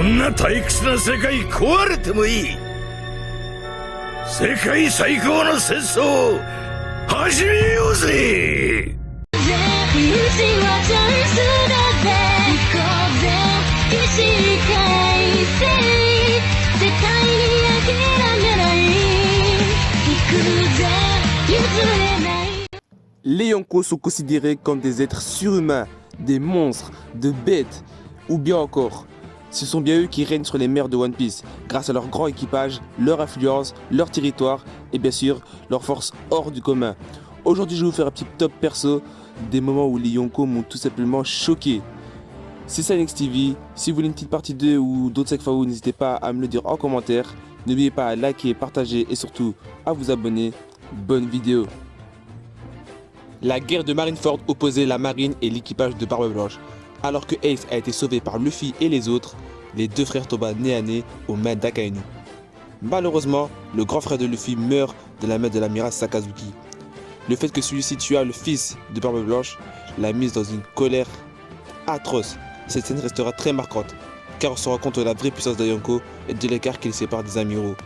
んな退屈な世界壊れてもいい。世界最高の戦争を始めようぜ。Les Yonko sont considérés comme des êtres surhumains, des monstres, de bêtes, ou bien encore, ce sont bien eux qui règnent sur les mers de One Piece, grâce à leur grand équipage, leur influence, leur territoire et bien sûr leur force hors du commun. Aujourd'hui je vais vous faire un petit top perso des moments où les Yonko m'ont tout simplement choqué. C'est ça NXTV, si vous voulez une petite partie 2 ou d'autres Sekfao, n'hésitez pas à me le dire en commentaire. N'oubliez pas à liker, partager et surtout à vous abonner. Bonne vidéo. La guerre de Marineford opposait la marine et l'équipage de Barbe Blanche. Alors que Ace a été sauvé par Luffy et les autres, les deux frères tombent nez à nez aux mains d'Akainu. Malheureusement, le grand frère de Luffy meurt de la main de l'amiral Sakazuki. Le fait que celui-ci tua le fils de Barbe Blanche l'a mise dans une colère atroce. Cette scène restera très marquante, car on se rend compte de la vraie puissance de Yonko et de l'écart qui les sépare des amiraux.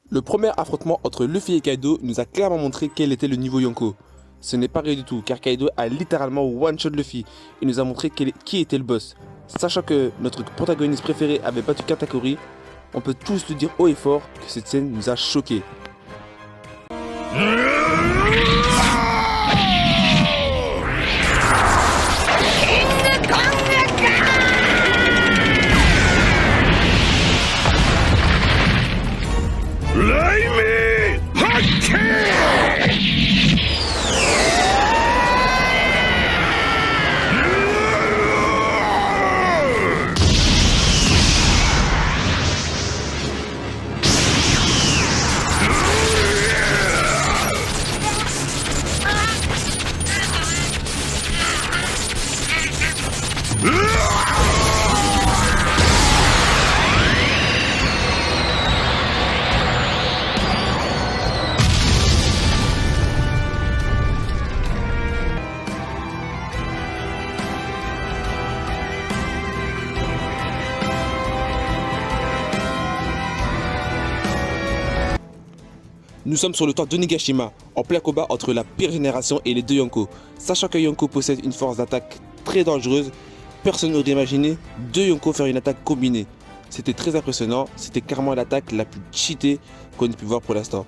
Le premier affrontement entre Luffy et Kaido nous a clairement montré quel était le niveau Yonko. Ce n'est pas rien du tout, car Kaido a littéralement one-shot Luffy et nous a montré qui était le boss. Sachant que notre protagoniste préféré avait battu Katakuri, on peut tous le dire haut et fort que cette scène nous a choqués. Nous sommes sur le toit d'Onigashima, en plein combat entre la pire génération et les deux Yonko. Sachant que Yonko possède une force d'attaque très dangereuse, personne n'aurait imaginé deux Yonko faire une attaque combinée. C'était très impressionnant, c'était clairement l'attaque la plus cheatée qu'on ait pu voir pour l'instant.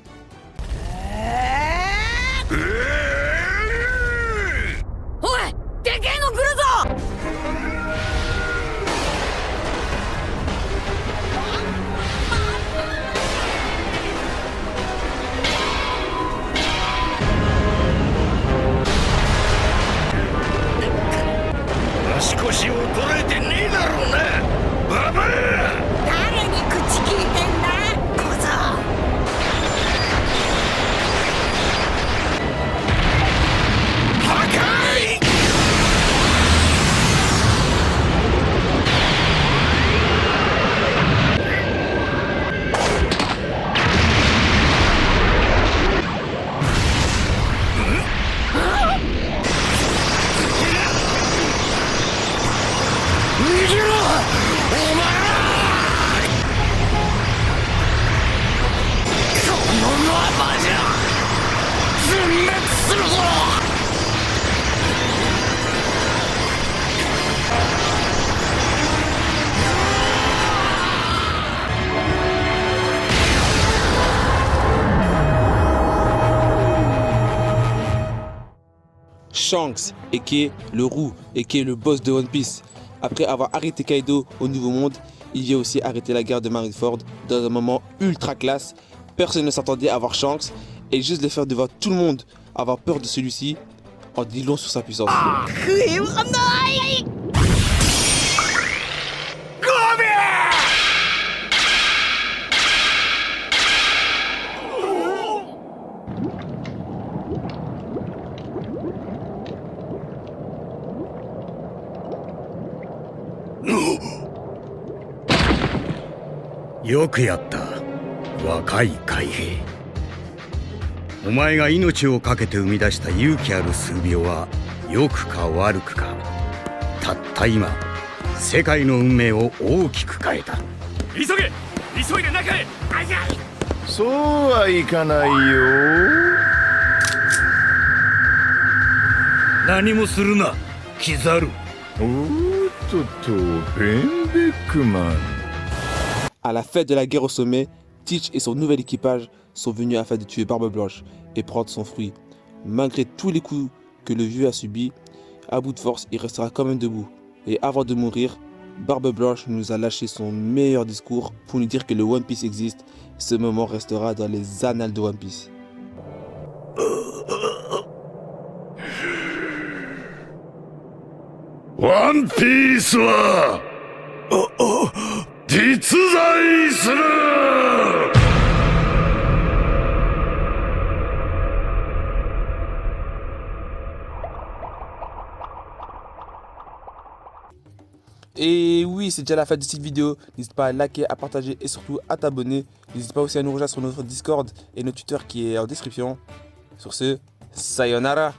Shanks, et qui est le roux, et qui est le boss de One Piece. Après avoir arrêté Kaido au Nouveau Monde, il vient aussi arrêter la guerre de Marineford dans un moment ultra classe Personne ne s'attendait à voir Shanks et juste le faire devant tout le monde avoir peur de celui-ci en dit long sur sa puissance.よくやった、若い海兵。お前が命を懸けて生み出した勇気ある数秒は良くか悪くか、たった今世界の運命を大きく変えた。急げ、急いで中へ。そうはいかないよ。何もするな、キザル。おーっとベンベックマン。À la fête de la guerre au sommet, Teach et son nouvel équipage sont venus afin de tuer Barbe Blanche et prendre son fruit. Malgré tous les coups que le vieux a subis, à bout de force, il restera quand même debout. Et avant de mourir, Barbe Blanche nous a lâché son meilleur discours pour nous dire que le One Piece existe. Ce moment restera dans les annales de One Piece. One Piece は実在する。Et oui, c'est déjà la fin de cette vidéo. N'hésite pas à liker, à partager et surtout à t'abonner. N'hésite pas aussi à nous rejoindre sur notre Discord et notre Twitter qui est en description. Sur ce, sayonara.